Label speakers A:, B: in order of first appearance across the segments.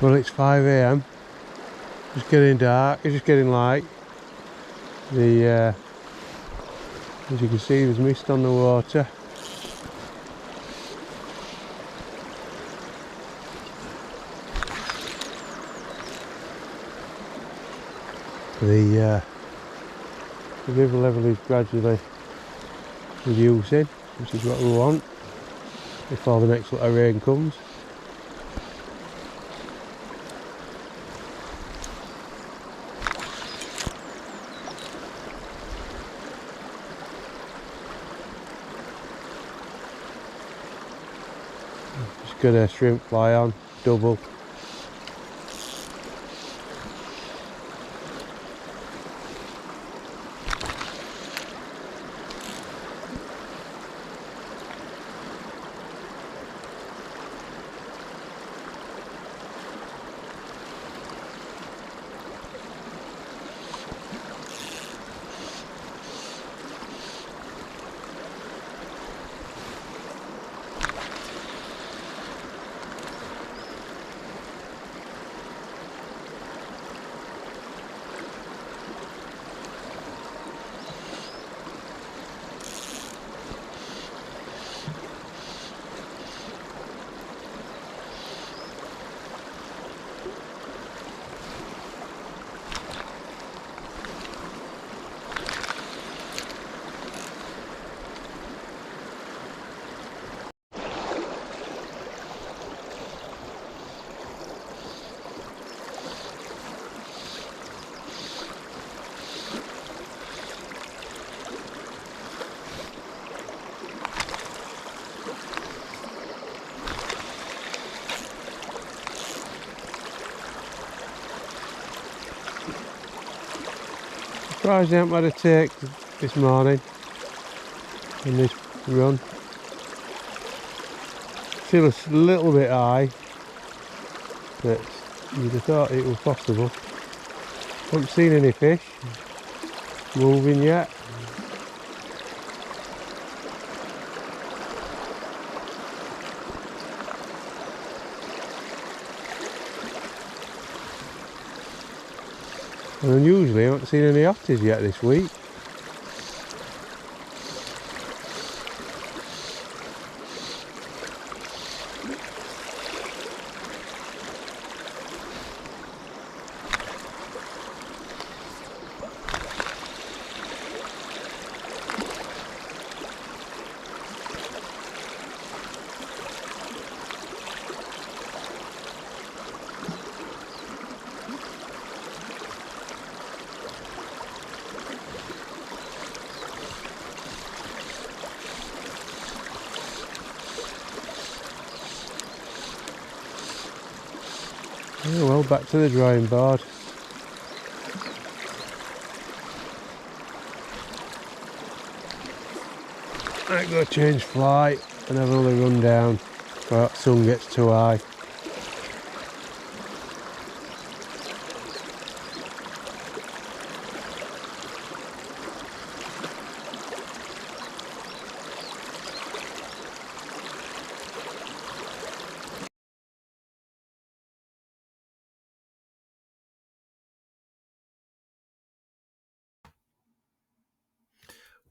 A: Well, it's 5 AM. Just getting dark. It's just getting light. As you can see, there's mist on the water. The river level is gradually reducing, which is what we want before the next little rain comes. Just got a shrimp fly on, double. Surprised I haven't had a take this morning in this run. Still a little bit high, but you'd have thought it was possible. Haven't seen any fish moving yet. And unusually I haven't seen any otters yet this week. Oh well, back to the drawing board. I'll go change flight and have another run down before that sun gets too high.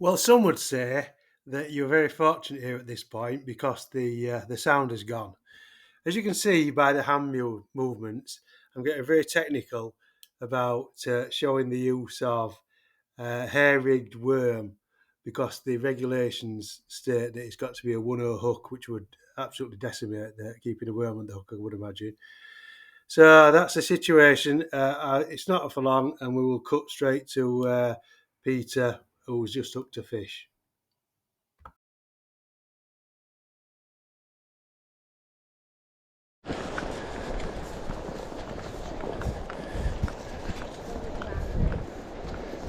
A: Well, some would say that you're very fortunate here at this point because the sound is gone. As you can see by the hand movements, I'm getting very technical about showing the use of hair-rigged worm because the regulations state that it's got to be a 1/0 hook, which would absolutely decimate keeping a worm on the hook, I would imagine. So that's the situation. It's not for long, and we will cut straight to Peter, who was just hooked a fish.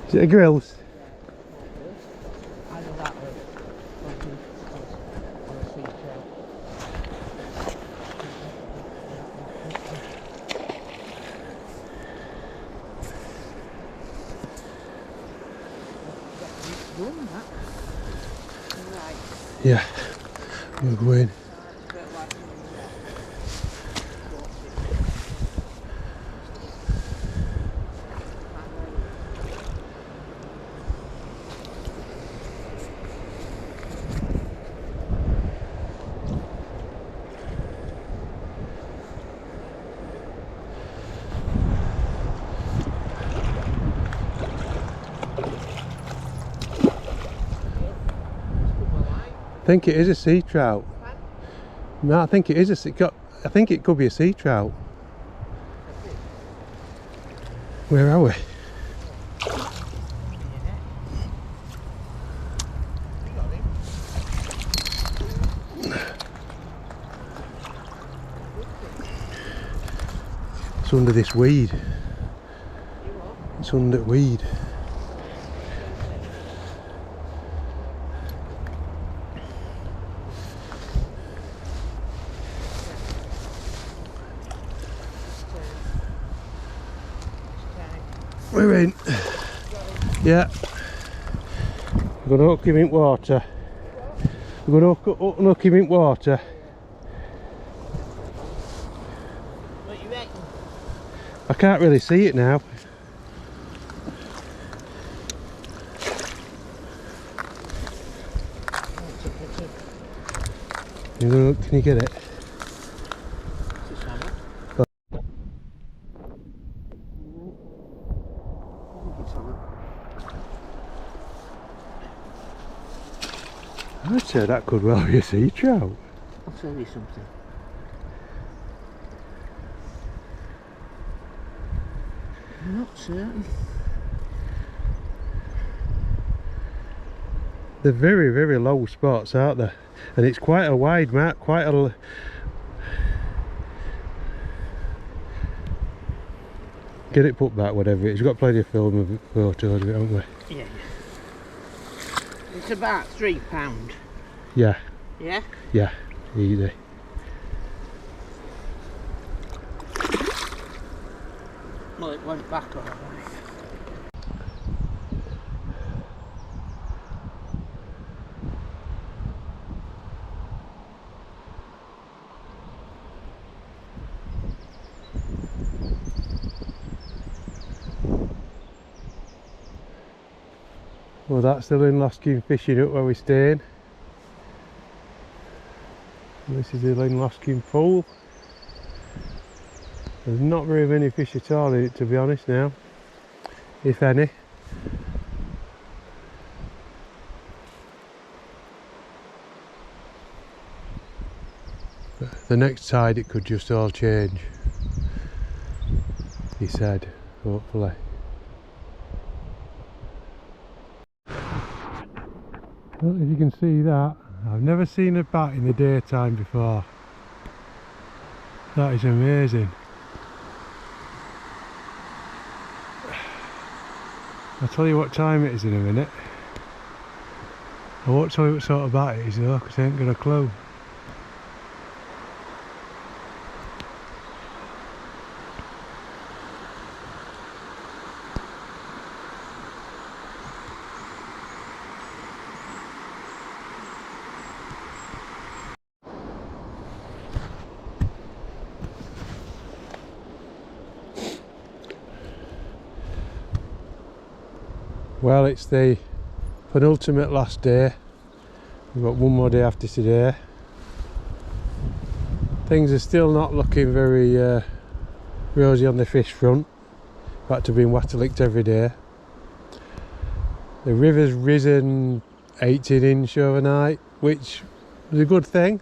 A: Is it a grills? Yeah, we'll go in. I think it is a sea trout. No, I think it is I think it could be a sea trout. Where are we? It's under this weed. It's under weed. We're in. Yeah. We're going to hook him in water. We're going to hook him in water.
B: What you reckon?
A: I can't really see it now. Can you get it? I'd say that could well be a sea trout.
B: I'll tell you something. I'm not certain.
A: They're very, very low spots, aren't they? And it's quite a wide mark, quite a... Get it put back, whatever it is. We've got plenty of film of photos of it, haven't we?
B: Yeah. It's about £3.
A: Yeah.
B: Yeah?
A: Yeah, easy.
B: Well, it went back all right.
A: Well, that's the Lynloskin fishing hut where we're staying. This is the Lynloskin pool. There's not very many fish at all in it, to be honest now, if any. But the next tide it could just all change, he said, hopefully. Well, if you can see that, I've never seen a bat in the daytime before. That is amazing. I'll tell you what time it is in a minute. I won't tell you what sort of bat it is though, because I ain't got a clue. Well, it's the penultimate last day. We've got one more day after today. Things are still not looking very rosy on the fish front. Back to being water-licked every day. The river's risen 18 inch overnight, which was a good thing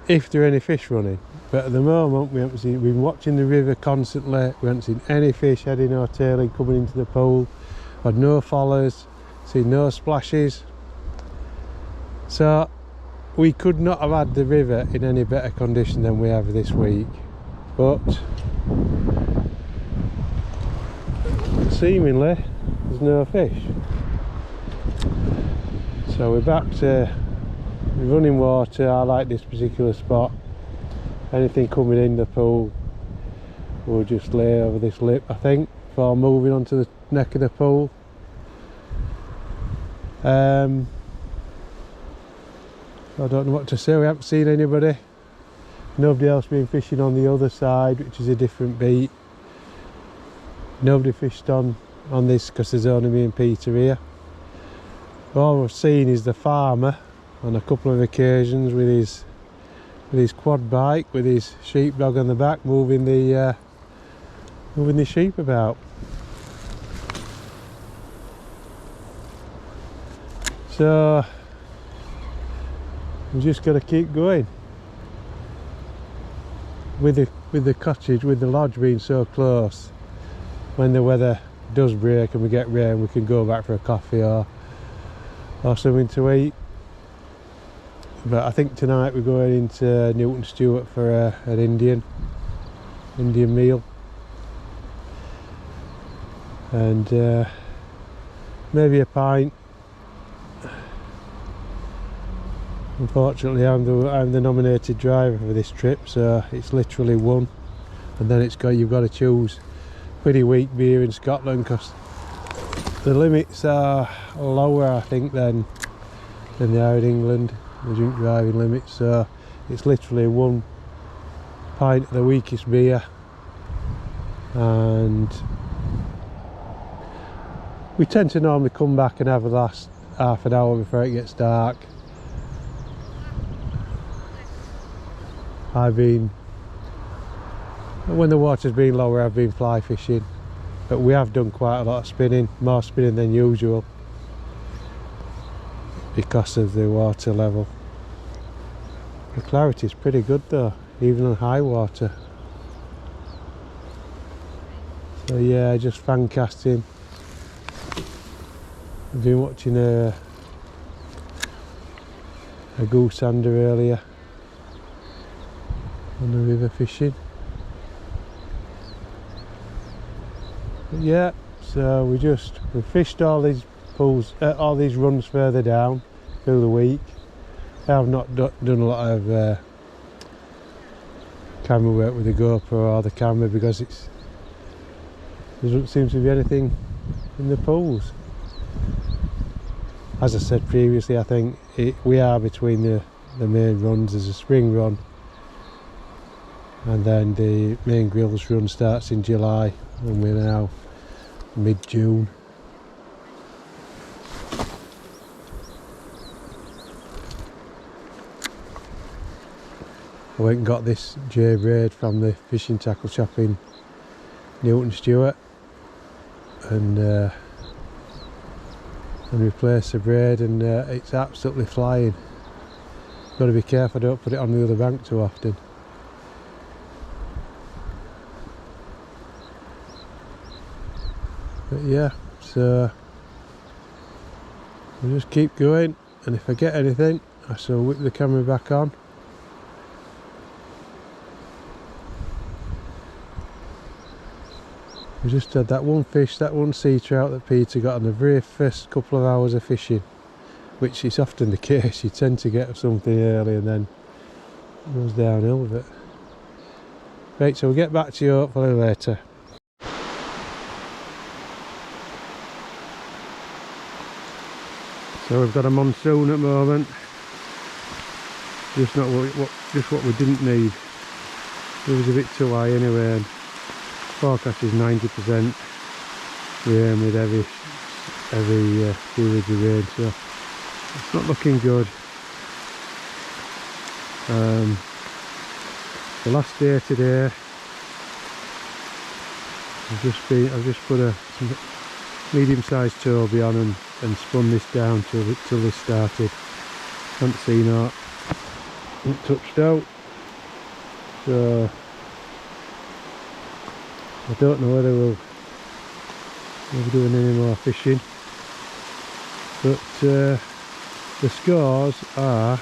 A: if there are any fish running. But at the moment we haven't seen. We've been watching the river constantly. We haven't seen any fish heading or tailing coming into the pool. Had no followers, seen no splashes. So we could not have had the river in any better condition than we have this week. But seemingly there's no fish. So we're back to running water. I like this particular spot. Anything coming in the pool we'll just lay over this lip, I think, before moving on to the neck of the pool. I don't know what to say. We haven't seen anybody. Nobody else been fishing on the other side, which is a different beat. Nobody fished on this because there's only me and Peter here. All we've seen is the farmer on a couple of occasions with his quad bike, with his sheepdog on the back, moving the sheep about. So We just got to keep going. With the cottage, with the lodge being so close, when the weather does break and we get rain, we can go back for a coffee or something to eat. But I think tonight we're going into Newton Stewart for an Indian meal, and maybe a pint. Unfortunately, I'm the nominated driver for this trip, so it's literally one, and then you've got to choose pretty weak beer in Scotland because the limits are lower, I think, than they are in England, the drink driving limits. So it's literally 1 pint of the weakest beer, and we tend to normally come back and have the last half an hour before it gets dark. When the water's been lower, I've been fly fishing, but we have done quite a lot of spinning, more spinning than usual because of the water level. The clarity is pretty good though, even on high water. So yeah, just fan casting. I've been watching a goose hander earlier on the river fishing. But yeah, so we fished all these pools, all these runs further down through the week. I have not done a lot of camera work with the GoPro or the camera because there doesn't seem to be anything in the pools. As I said previously, I think we are between the main runs. There's a spring run, and then the main grills run starts in July, and we're now mid-June. I went and got this J braid from the fishing tackle shop in Newton Stewart, and replace the braid, and it's absolutely flying. Got to be careful I don't put it on the other bank too often. But yeah, so we'll just keep going, and if I get anything I shall whip the camera back on. We just had that one fish, that one sea trout that Peter got on the very first couple of hours of fishing, which is often the case. You tend to get something early and then it goes downhill with it. Right, so we'll get back to you hopefully later. So we've got a monsoon at the moment. Just what we didn't need. It was a bit too high anyway, and forecast is 90% rain with heavy seepage of rain, so it's not looking good. The last day today, I've just put a medium-sized toby on and spun this down till this started. Haven't seen that. Haven't touched out. So I don't know whether we'll be doing any more fishing, but the scores are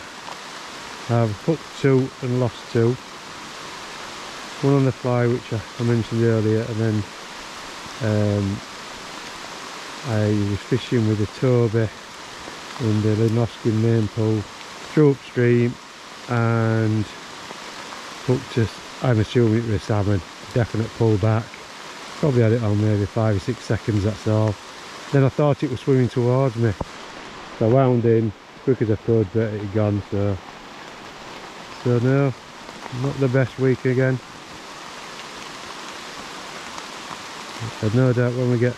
A: I've hooked 2 and lost 2. One on the fly, which I mentioned earlier, and then I was fishing with a toby in the Linoskin main pool through upstream and hooked I'm assuming it was salmon, definite pull back. Probably had it on maybe 5 or 6 seconds, that's all. Then I thought it was swimming towards me, so I wound in as quick as I could, but it had gone. So no, not the best week again. I've no doubt when we get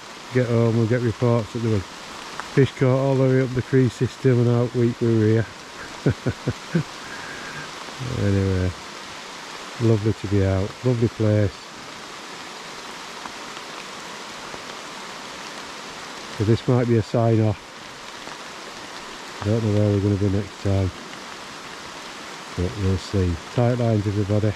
A: home we'll get reports that there was fish caught all the way up the Cree system and how weak we were here. Anyway, lovely to be out, lovely place. So this might be a sign off. I don't know where we're going to be next time. But we'll see. Tight lines, everybody.